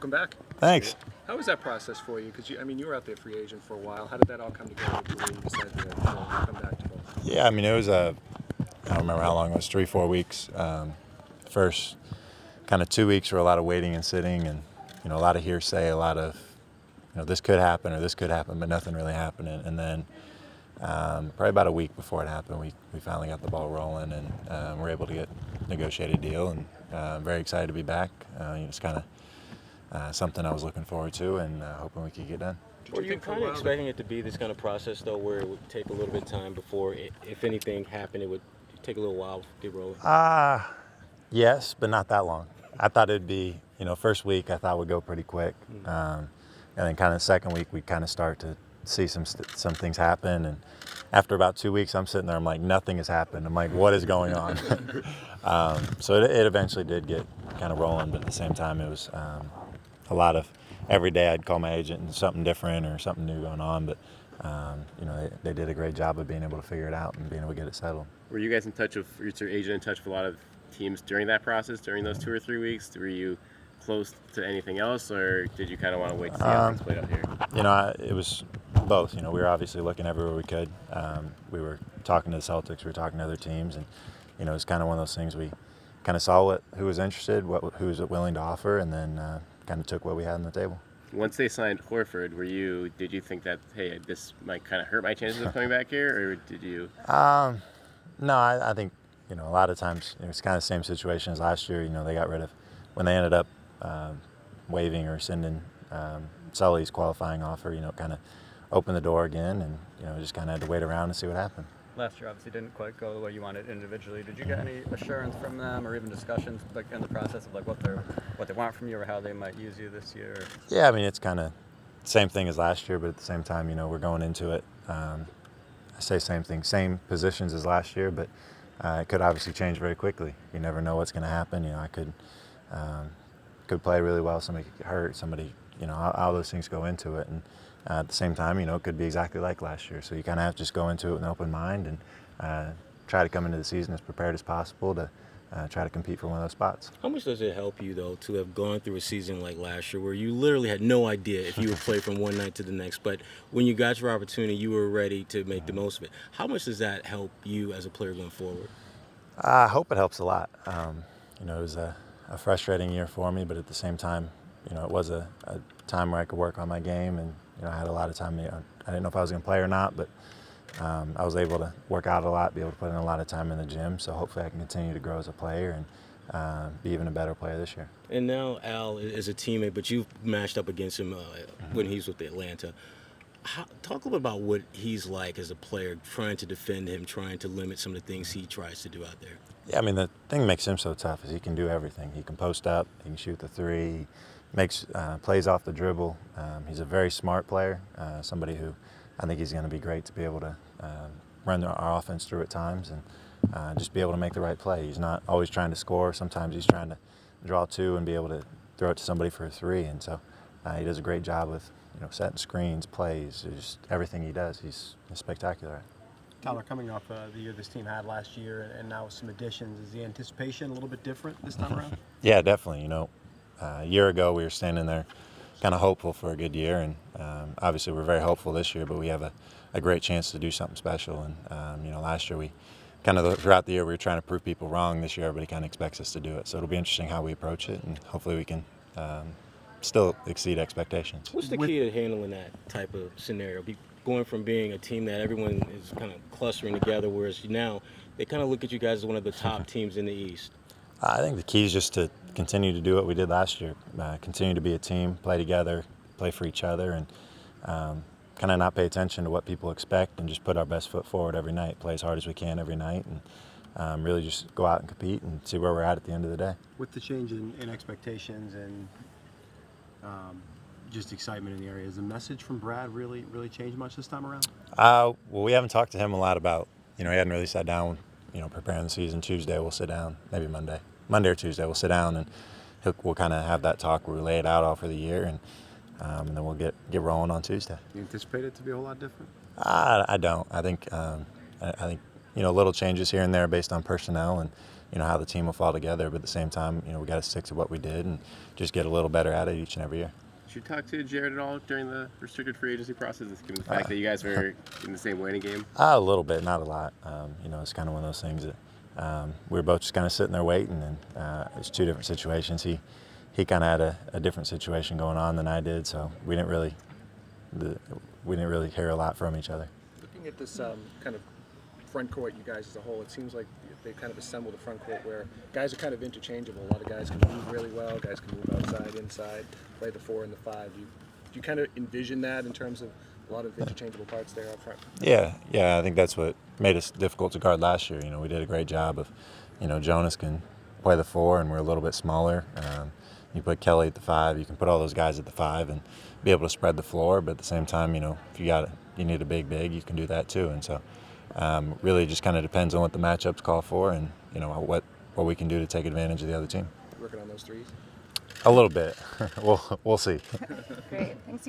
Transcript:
welcome back. Thanks. How was that process for you? Because you were out there free agent for a while. How did that all come together before you decided to come back to golf? Yeah, it was I don't remember how long it was, 3-4 weeks. First kind of 2 weeks were a lot of waiting and sitting, and a lot of hearsay, a lot of this could happen or this could happen, but nothing really happening. And then probably about a week before it happened, we finally got the ball rolling, and were able to get a negotiated deal, and very excited to be back. It's kind of something I was looking forward to, and hoping we could get done. Were you kind of expecting it to be this kind of process, though, where it would take a little bit of time before, if anything happened, it would take a little while to get rolling? Yes, but not that long. I thought it'd be, first week I thought would go pretty quick. And then kind of second week we kind of start to see some things happen. And after about 2 weeks, I'm sitting there, I'm like, nothing has happened. I'm like, what is going on? So it eventually did get kind of rolling, but at the same time it was a lot of, every day I'd call my agent and something different or something new going on. But they did a great job of being able to figure it out and being able to get it settled. Were you guys in touch with, was your agent in touch with a lot of teams during that process, during those 2 or 3 weeks? Were you close to anything else, or did you kind of want to wait to see how things played out here? It was both. We were obviously looking everywhere we could. We were talking to the Celtics, we were talking to other teams, and it was kind of one of those things we kind of saw who was interested, who was willing to offer, and then kind of took what we had on the table. Once they signed Horford, did you think that, hey, this might kind of hurt my chances of coming back here, or did you? No, I think a lot of times it's kind of the same situation as last year. They got rid of, when they ended up waiving or sending Sully's qualifying offer, kind of opened the door again, and just kind of had to wait around and see what happened. Last year obviously didn't quite go the way you wanted individually. Did you get any assurance from them, or even discussions in the process of what they want from you or how they might use you this year? Yeah, it's kind of the same thing as last year, but at the same time, we're going into it. I say same thing, same positions as last year, but it could obviously change very quickly. You never know what's going to happen. I could play really well, somebody could get hurt, all those things go into it. And at the same time, it could be exactly like last year. So you kind of have to just go into it with an open mind and try to come into the season as prepared as possible to try to compete for one of those spots. How much does it help you, though, to have gone through a season like last year where you literally had no idea if you would play from one night to the next, but when you got your opportunity, you were ready to make the most of it? How much does that help you as a player going forward? I hope it helps a lot. It was a frustrating year for me, but at the same time, it was a time where I could work on my game, and I had a lot of time. I didn't know if I was going to play or not, but I was able to work out a lot, be able to put in a lot of time in the gym. So hopefully I can continue to grow as a player and be even a better player this year. And now Al is a teammate, but you've matched up against him when he's with Atlanta. Talk a little bit about what he's like as a player, trying to defend him, trying to limit some of the things he tries to do out there. Yeah, the thing that makes him so tough is he can do everything. He can post up, he can shoot the three, makes plays off the dribble. He's a very smart player, somebody who I think he's going to be great to be able to run our offense through at times and just be able to make the right play. He's not always trying to score. Sometimes he's trying to draw two and be able to throw it to somebody for a three. And so he does a great job with setting screens, plays, just everything he does. He's spectacular. Tyler, coming off the year this team had last year and now with some additions, is the anticipation a little bit different this time around? Yeah, definitely. A year ago we were standing there kind of hopeful for a good year, and obviously we're very hopeful this year, but we have a great chance to do something special. And last year we kind of throughout the year we were trying to prove people wrong. This year everybody kind of expects us to do it, so it'll be interesting how we approach it, and hopefully we can still exceed expectations. What's the key to handling that type of scenario? Going from being a team that everyone is kind of clustering together, whereas now they kind of look at you guys as one of the top teams in the East. I think the key is just to continue to do what we did last year, continue to be a team, play together, play for each other, and kind of not pay attention to what people expect and just put our best foot forward every night, play as hard as we can every night, and really just go out and compete and see where we're at the end of the day. With the change in expectations and just excitement in the area, has the message from Brad really changed much this time around? Well, we haven't talked to him a lot about, he hadn't really sat down, preparing the season. Tuesday we'll sit down, maybe Monday or Tuesday we'll sit down and we'll kind of have that talk where we lay it out all for the year, and then we'll get rolling on Tuesday. You anticipate it to be a whole lot different? I don't. I think little changes here and there based on personnel, and how the team will fall together. But at the same time, we got to stick to what we did and just get a little better at it each and every year. Did you talk to Jared at all during the restricted free agency process, given the fact that you guys were in the same waiting game? A little bit, not a lot. It's kind of one of those things that we were both just kind of sitting there waiting, and it's two different situations. He kind of had a different situation going on than I did, so we didn't really hear a lot from each other. Looking at this kind of front court, you guys as a whole, it seems like they've kind of assembled a front court where guys are kind of interchangeable. A lot of guys can move really well, guys can move outside, inside, play the 4 and the 5. Do you kind of envision that in terms of a lot of interchangeable parts there up front? Yeah, I think that's what made us difficult to guard last year. We did a great job of, Jonas can play the 4 and we're a little bit smaller. You put Kelly at the 5, you can put all those guys at the 5 and be able to spread the floor, but at the same time, if you need a big, you can do that too. And so really just kind of depends on what the matchups call for and, what we can do to take advantage of the other team. Working on those threes? A little bit. We'll see. Great. Thanks.